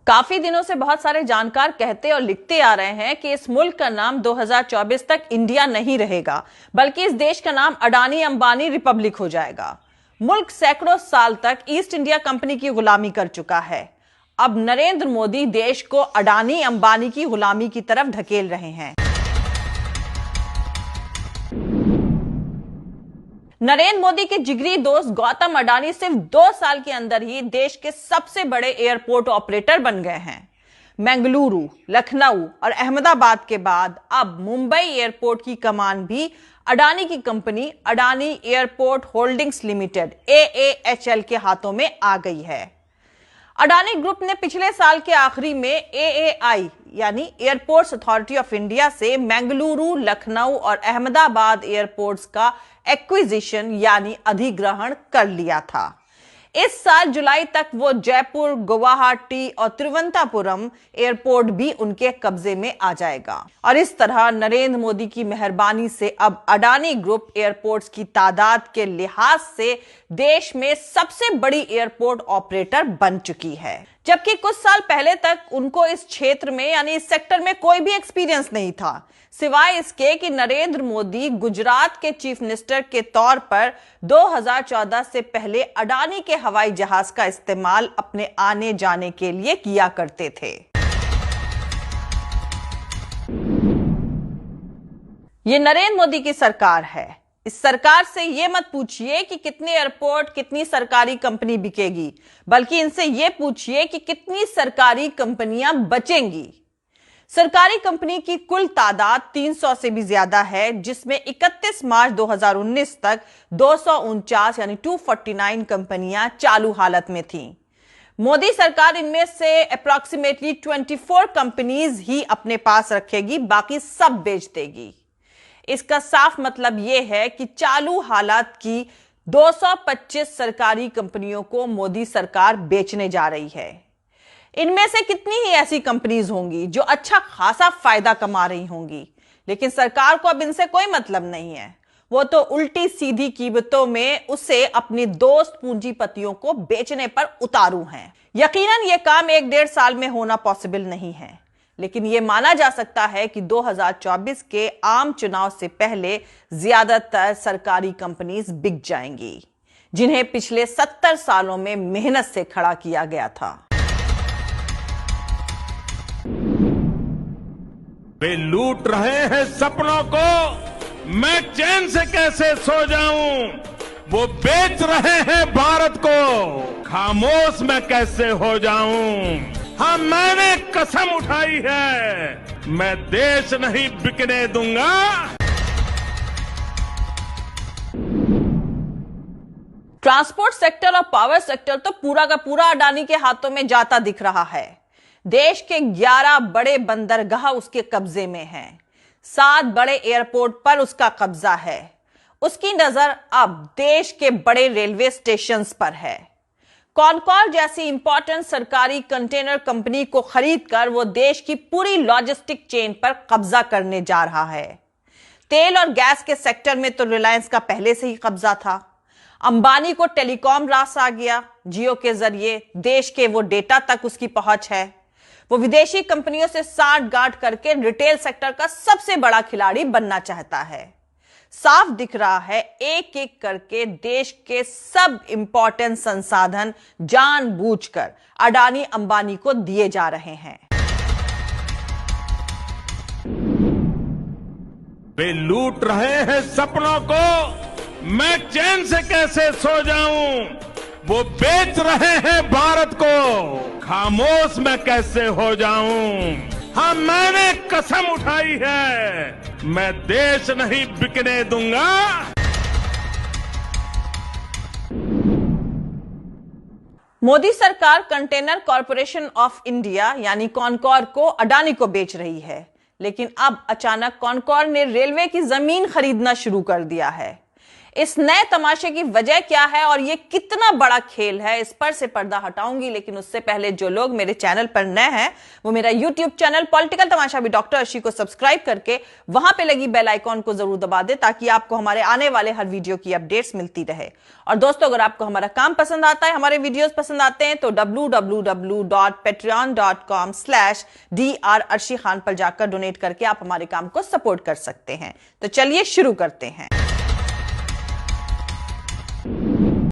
काफी दिनों से बहुत सारे जानकार कहते और लिखते आ रहे हैं कि इस मुल्क का नाम 2024 तक इंडिया नहीं रहेगा, बल्कि इस देश का नाम अडानी अंबानी रिपब्लिक हो जाएगा। मुल्क सैकड़ों साल तक ईस्ट इंडिया कंपनी की गुलामी कर चुका है। अब नरेंद्र मोदी देश को अडानी अंबानी की गुलामी की तरफ ढकेल रहे हैं। नरेंद्र मोदी के जिगरी दोस्त गौतम अडानी सिर्फ 2 साल के अंदर ही देश के सबसे बड़े एयरपोर्ट ऑपरेटर बन गए हैं। बेंगलुरु, लखनऊ और अहमदाबाद के बाद अब मुंबई एयरपोर्ट की कमान भी अडानी की company Adani airport holdings limited AAHL के हाथों में आ गई है। अडानी ग्रुप ने पिछले साल के आखिरी में AAI यानी एयरपोर्ट्स अथॉरिटी ऑफ इंडिया से बेंगलुरु, लखनऊ और अहमदाबाद एयरपोर्ट्स का एक्विजिशन यानी अधिग्रहण कर लिया था। इस साल जुलाई तक वो जयपुर, गुवाहाटी और तिरुवनंतपुरम एयरपोर्ट भी उनके कब्जे में आ जाएगा। और इस तरह नरेंद्र मोदी की मेहरबानी से अब अडानी ग्रुप एयरपोर्ट्स की तादाद के लिहाज से देश में सबसे बड़ी एयरपोर्ट ऑपरेटर बन चुकी है, जबकि कुछ साल पहले तक उनको इस क्षेत्र में यानी इस सेक्टर में कोई भी एक्सपीरियंस नहीं था, सिवाय इसके कि नरेंद्र मोदी गुजरात के चीफ मिनिस्टर के तौर पर 2014 से पहले अडानी के हवाई जहाज का इस्तेमाल अपने आने जाने के लिए किया करते थे। ये नरेंद्र मोदी की सरकार है। इस सरकार से ये मत पूछिए कि कितने एयरपोर्ट, कितनी सरकारी कंपनी बिकेगी, बल्कि इनसे ये पूछिए कि कितनी सरकारी कंपनियां बचेंगी। सरकारी कंपनी की कुल तादाद 300 से भी ज्यादा है, जिसमें 31 मार्च 2019 तक 249 यानी 249 कंपनियां चालू हालत में थीं। मोदी सरकार इनमें से अप्रॉक्सीमेटली 24 कंपनीज ही अपने पास रखेगी, बाकी सब बेच देगी। इसका साफ मतलब यह है कि चालू हालात की 225 सरकारी कंपनियों को मोदी सरकार बेचने जा रही है। इनमें से कितनी ही ऐसी कंपनीज होंगी जो अच्छा खासा फायदा कमा रही होंगी, लेकिन सरकार को अब इनसे कोई मतलब नहीं है। वो तो उल्टी सीधी कीमतों में उसे अपनी दोस्त पूंजीपतियों को बेचने पर उतारू हैं। यकीनन यह काम 1-1.5 साल में होना पॉसिबल नहीं है, लेकिन यह माना जा सकता है कि 2024 के आम चुनाव से पहले ज्यादातर सरकारी कंपनीज बिक जाएंगी, जिन्हें पिछले 70 सालों में मेहनत से खड़ा किया गया था। वे लूट रहे हैं सपनों को, मैं चैन से कैसे सो जाऊं। वो बेच रहे हैं भारत को, खामोश मैं कैसे हो जाऊं। हाँ, मैंने कसम उठाई है, मैं देश नहीं बिकने दूंगा। ट्रांसपोर्ट सेक्टर और पावर सेक्टर तो पूरा का पूरा अडानी के हाथों में जाता दिख रहा है। देश के 11 बड़े बंदरगाह उसके कब्जे में हैं। 7 बड़े एयरपोर्ट पर उसका कब्जा है। उसकी नजर अब देश के बड़े रेलवे स्टेशंस पर है। कॉनकॉर जैसी इंपॉर्टेंट सरकारी कंटेनर कंपनी को खरीदकर वो देश की पूरी लॉजिस्टिक चेन पर कब्जा करने जा रहा है। तेल और गैस के सेक्टर में तो रिलायंस का पहले से ही कब्जा था। अंबानी को टेलीकॉम रास आ गया। जियो के जरिए देश के वो डेटा तक उसकी पहुंच है। वो विदेशी कंपनियों से साठ-गांठ करके रिटेल सेक्टर का सबसे बड़ा खिलाड़ी बनना चाहता है। साफ दिख रहा है, एक एक करके देश के सब इंपॉर्टेंट संसाधन जानबूझकर अडानी अंबानी को दिए जा रहे हैं। वे लूट रहे हैं सपनों को, मैं चैन से कैसे सो जाऊं। वो बेच रहे हैं भारत को, खामोश मैं कैसे हो जाऊं। हाँ, मैंने कसम उठाई है, मैं देश नहीं बिकने दूंगा। मोदी सरकार कंटेनर कॉरपोरेशन ऑफ इंडिया यानी कॉनकॉर को अडानी को बेच रही है, लेकिन अब अचानक कॉनकॉर ने रेलवे की जमीन खरीदना शुरू कर दिया है। इस नए तमाशे की वजह क्या है और ये कितना बड़ा खेल है, इस पर से पर्दा हटाऊंगी। लेकिन उससे पहले जो लोग मेरे चैनल पर नए हैं वो मेरा यूट्यूब चैनल पॉलिटिकल तमाशा भी डॉक्टर अर्शी को सब्सक्राइब करके वहां पे लगी बेल आइकॉन को जरूर दबा दे, ताकि आपको हमारे आने वाले हर वीडियो की अपडेट्स मिलती रहे। और दोस्तों, अगर आपको हमारा काम पसंद आता है, हमारे वीडियोस पसंद आते हैं, तो www.patreon.com/dr अर्शी खान पर जाकर डोनेट करके आप हमारे काम को सपोर्ट कर सकते हैं। तो चलिए शुरू करते हैं।